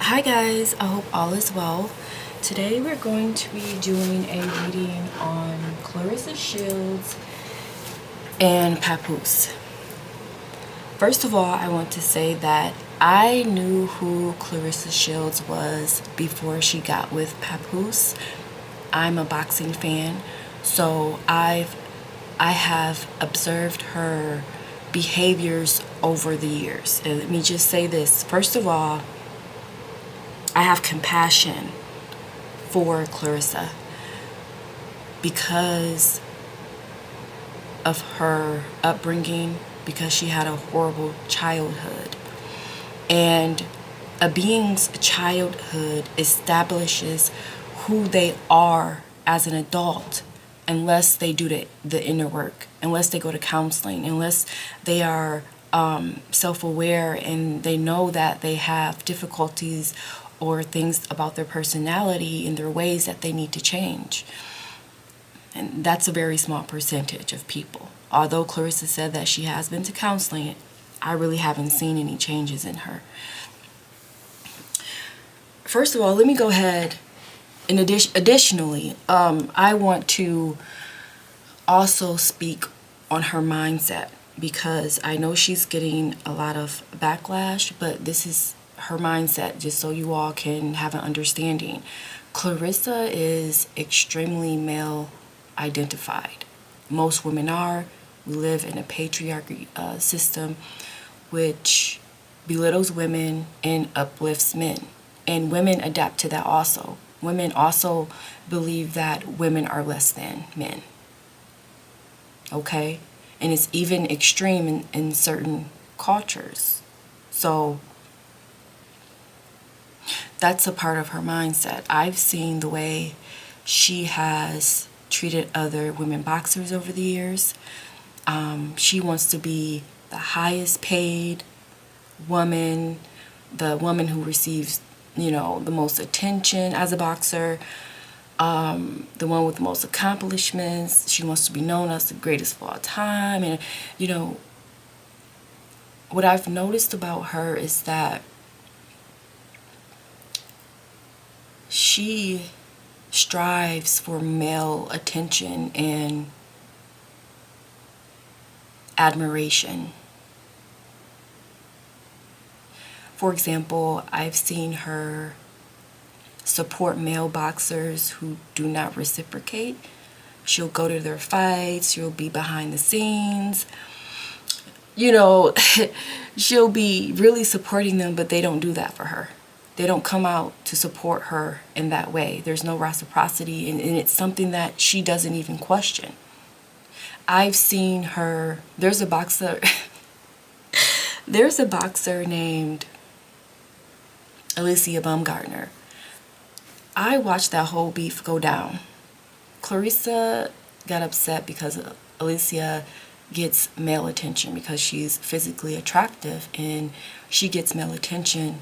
Hi guys, I hope all is well. Today we're going to be doing a reading on Claressa Shields and Papoose. First of all, I want to say that I knew who Claressa Shields was before she got with Papoose. I'm a boxing fan, so I have observed her behaviors over the years. And let me just say this. First of all, I have compassion for Claressa because of her upbringing, because she had a horrible childhood. And a being's childhood establishes who they are as an adult unless they do the inner work, unless they go to counseling, unless they are self-aware and they know that they have difficulties or things about their personality and their ways that they need to change. And that's a very small percentage of people. Although Claressa said that she has been to counseling, I really haven't seen any changes in her. First of all, let me go ahead and additionally, I want to also speak on her mindset because I know she's getting a lot of backlash, but this is her mindset, just so you all can have an understanding. Claressa is extremely male identified. Most women are. We live in a patriarchy system which belittles women and uplifts men. And women adapt to that also. Women also believe that women are less than men. Okay? And it's even extreme in certain cultures. So that's a part of her mindset. I've seen the way she has treated other women boxers over the years. She wants to be the highest paid woman, the woman who receives, the most attention as a boxer, the one with the most accomplishments. She wants to be known as the greatest of all time. And, what I've noticed about her is that she strives for male attention and admiration. For example, I've seen her support male boxers who do not reciprocate. She'll go to their fights, she'll be behind the scenes. She'll be really supporting them, but they don't do that for her. They don't come out to support her in that way. There's no reciprocity, and it's something that she doesn't even question. I've seen her, there's a boxer named Alicia Baumgartner. I watched that whole beef go down. Claressa got upset because Alicia gets male attention because she's physically attractive and she gets male attention.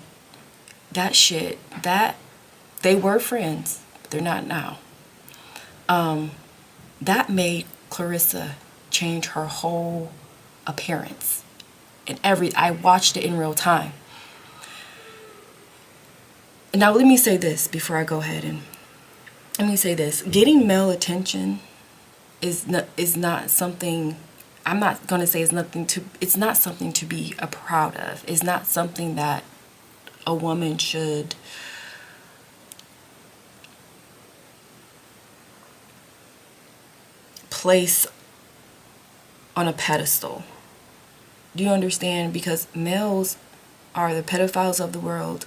They were friends, but they're not now. That made Claressa change her whole appearance. I watched it in real time. Now let me say this before I go ahead and let me say this. Getting male attention is not something, I'm not going to say it's not something to be proud of. It's not something that a woman should place on a pedestal. Do you understand? Because males are the pedophiles of the world,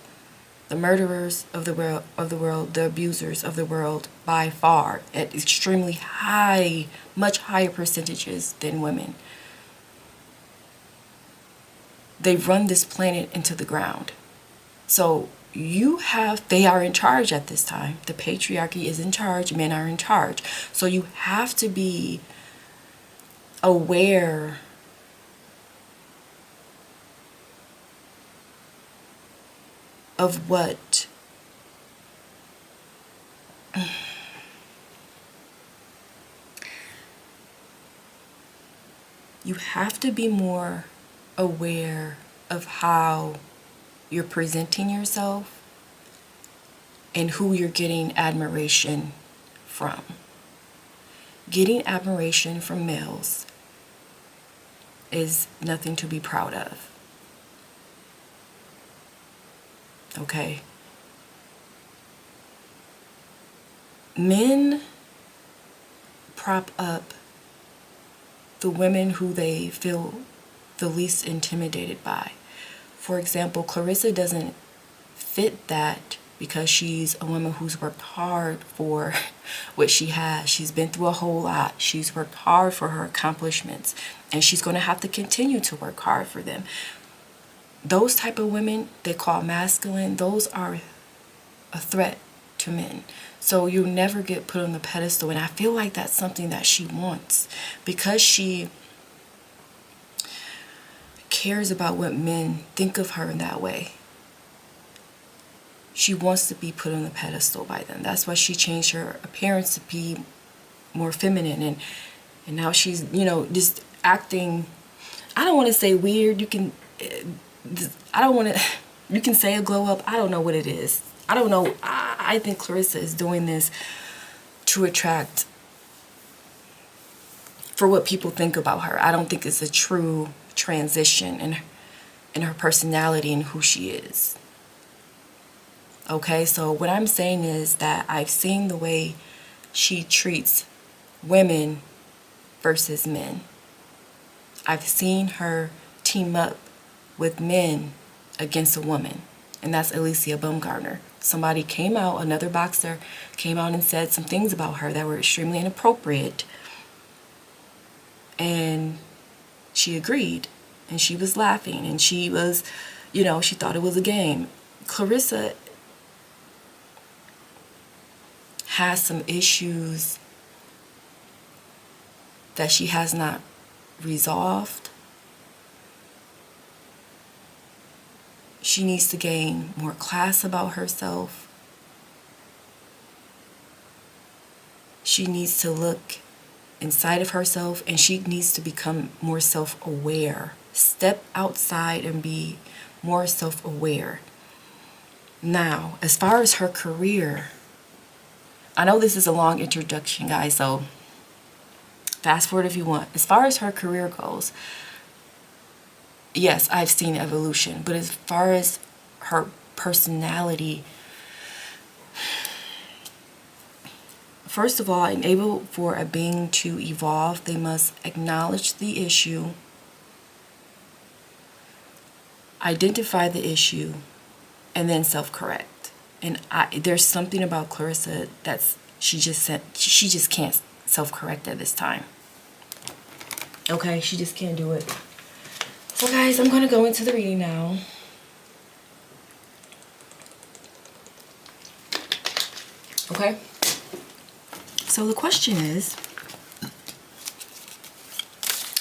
the murderers of the world, the abusers of the world by far, at extremely high, much higher percentages than women. They've run this planet into the ground. So they are in charge at this time. The patriarchy is in charge, men are in charge. So you have to be aware of what you have to be more aware of how you're presenting yourself and who you're getting admiration from. Getting admiration from males is nothing to be proud of. Okay? Men prop up the women who they feel the least intimidated by. For example, Claressa doesn't fit that because she's a woman who's worked hard for what she has. She's been through a whole lot. She's worked hard for her accomplishments, and she's going to have to continue to work hard for them. Those type of women they call masculine, those are a threat to men. So you'll never get put on the pedestal, and I feel like that's something that she wants because she cares about what men think of her in that way. She wants to be put on the pedestal by them. That's why she changed her appearance to be more feminine, and now she's, just acting, I don't want to say weird. You can say a glow up. I don't know what it is. I don't know. I think Claressa is doing this to attract for what people think about her. I don't think it's a true transition in her personality and who she is. Okay, so what I'm saying is that I've seen the way she treats women versus men. I've seen her team up with men against a woman, and that's Alicia Baumgartner. Somebody came out, another boxer came out and said some things about her that were extremely inappropriate, and she agreed, and she was laughing, and she was, she thought it was a game. Claressa has some issues that she has not resolved. She needs to gain more class about herself. She needs to look inside of herself, and she needs to become more self-aware. Step outside and be more self-aware. Now, as far as her career, I know this is a long introduction, guys, so fast forward if you want. As far as her career goes, yes, I've seen evolution, but as far as her personality, first of all, in able for a being to evolve, they must acknowledge the issue, identify the issue, and then self-correct. And there's something about Claressa that's she just can't self-correct at this time. Okay, she just can't do it. So guys, I'm going to go into the reading now. Okay? So the question is,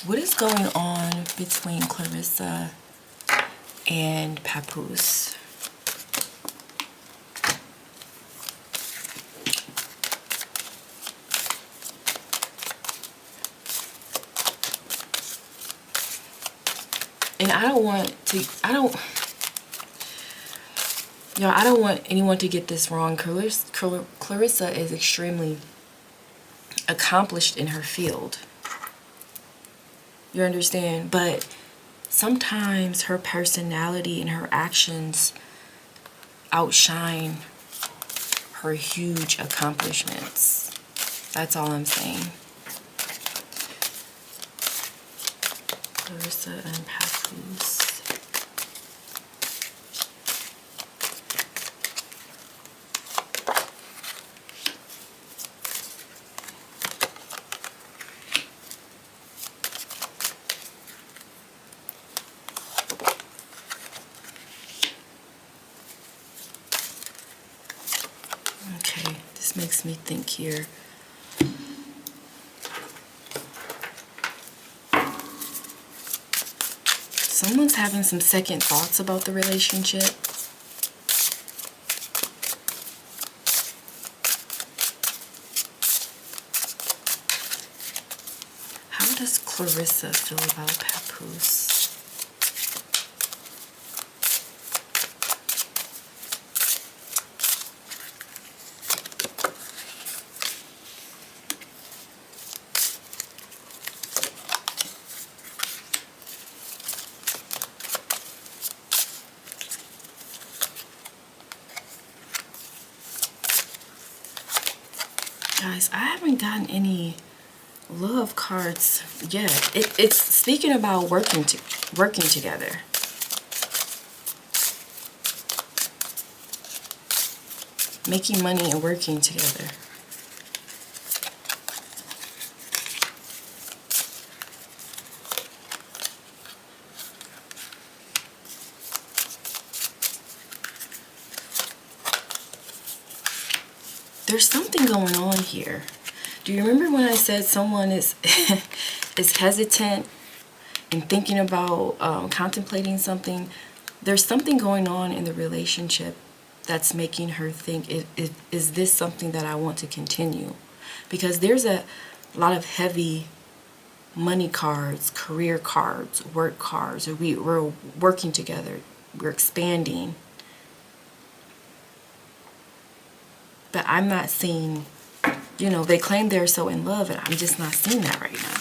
what is going on between Claressa and Papoose? And I don't want anyone to get this wrong. Claressa is extremely accomplished in her field. You understand? But sometimes her personality and her actions outshine her huge accomplishments. That's all I'm saying. Claressa and Papoose. Okay, this makes me think here. Someone's having some second thoughts about the relationship. How does Claressa feel about Papoose? Guys, I haven't gotten any love cards yet. It's speaking about working together. Making money and working together. There's something going on here. Do you remember when I said someone is is hesitant and thinking about contemplating something? There's something going on in the relationship that's making her think, is this something that I want to continue? Because there's a lot of heavy money cards, career cards, work cards. We're working together. We're expanding. But I'm not seeing, you know, they claim they're so in love, and I'm just not seeing that right now.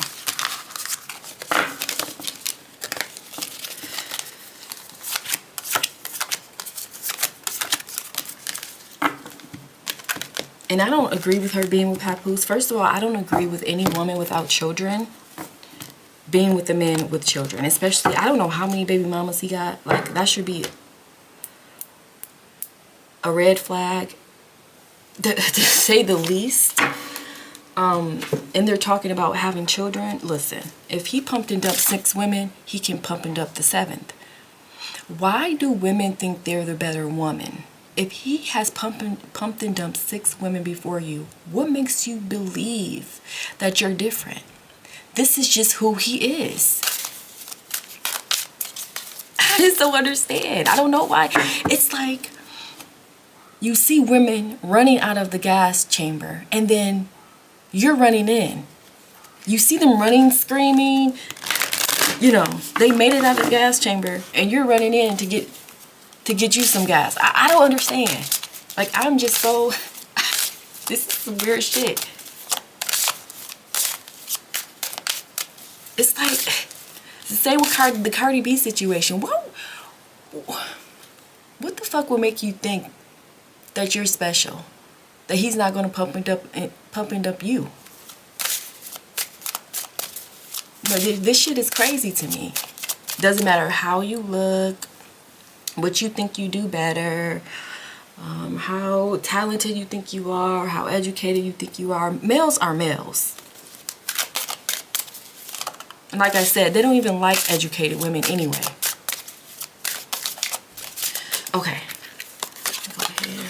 And I don't agree with her being with Papoose. First of all, I don't agree with any woman without children being with a man with children. Especially, I don't know how many baby mamas he got. Like, that should be a red flag, to say the least. And they're talking about having children. Listen, if he pumped and dumped 6 women, he can pump and dump the 7th. Why do women think they're the better woman? If he has pumped and dumped 6 women before you, what makes you believe that you're different? This is just who he is. I just don't understand. I don't know why. It's like you see women running out of the gas chamber, and then you're running in. You see them running, screaming. You know, they made it out of the gas chamber, and you're running in to get you some gas. I don't understand. Like, I'm just so... This is some weird shit. It's like... The same with the Cardi B situation. What the fuck would make you think that you're special? That he's not going to pump and up you? But this shit is crazy to me. Doesn't matter how you look, what you think you do better, how talented you think you are, how educated you think you are. Males are males. And like I said, they don't even like educated women anyway. Okay. Go here.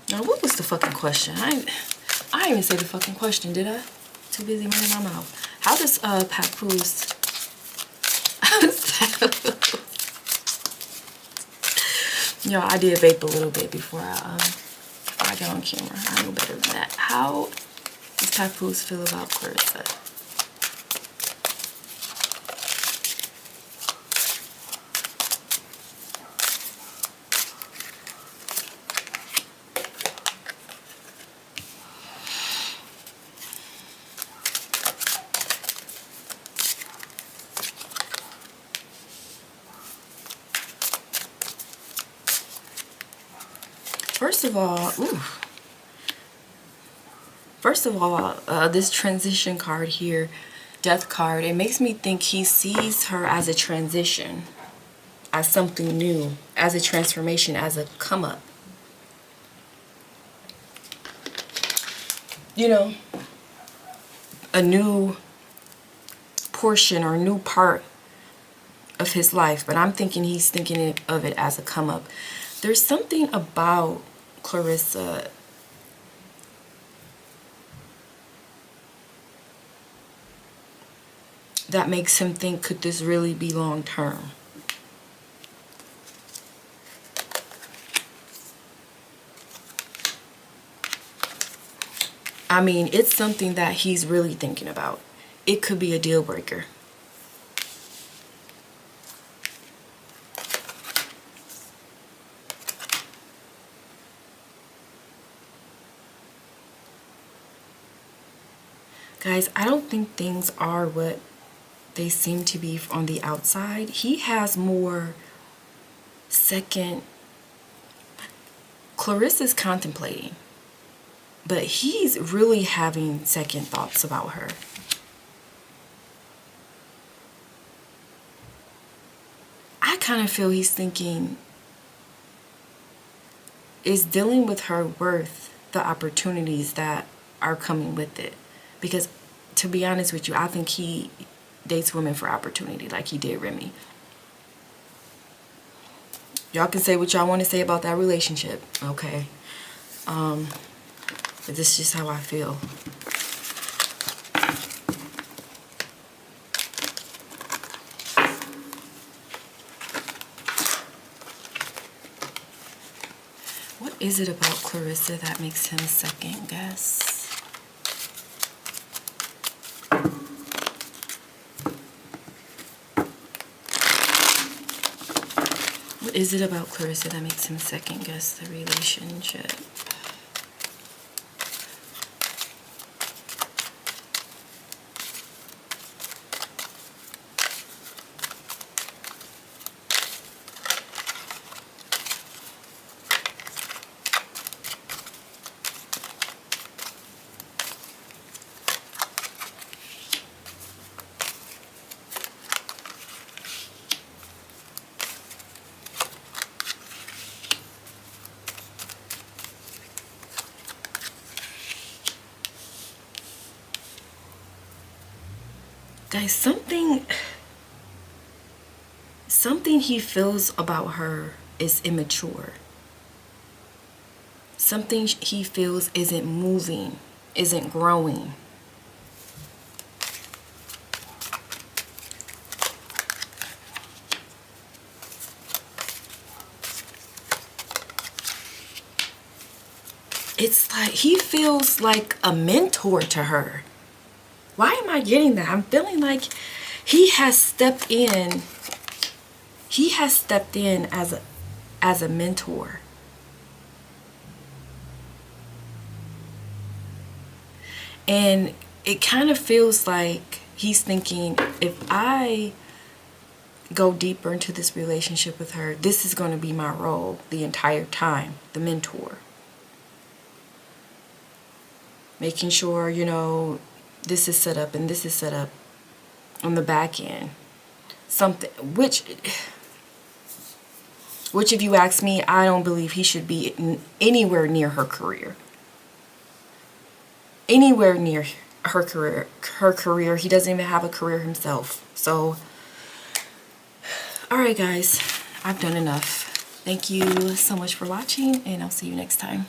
Now, what was the fucking question? I didn't even say the fucking question, did I? Too busy running my mouth. How does Papoose... Yo, I did vape a little bit before I got on camera. I know better than that. How does Papoose feel about Claressa? First of all, this transition card here, death card, it makes me think he sees her as a transition, as something new, as a transformation, as a come up. You know, a new portion or a new part of his life, but I'm thinking he's thinking of it as a come up. There's something about Claressa that makes him think, could this really be long term? I mean, it's something that he's really thinking about. It could be a deal breaker. Guys, I don't think things are what they seem to be on the outside. He has more second, Claressa's contemplating, but he's really having second thoughts about her. I kind of feel he's thinking, is dealing with her worth the opportunities that are coming with it? Because to be honest with you, I think he dates women for opportunity like he did Remy. Y'all can say what y'all want to say about that relationship, okay? But this is just how I feel. What is it about Claressa that makes him second guess? What is it about Claressa that makes him second guess the relationship? Guys, something he feels about her is immature. Something he feels isn't moving, isn't growing. It's like he feels like a mentor to her. Why am I getting that? I'm feeling like he has stepped in. He has stepped in as a mentor. And it kind of feels like he's thinking, if I go deeper into this relationship with her, this is going to be my role the entire time, the mentor. Making sure, you know, this is set up and this is set up on the back end. Something, which if you ask me, I don't believe he should be anywhere near her career. Anywhere near her career. He doesn't even have a career himself. So, alright guys, I've done enough. Thank you so much for watching, and I'll see you next time.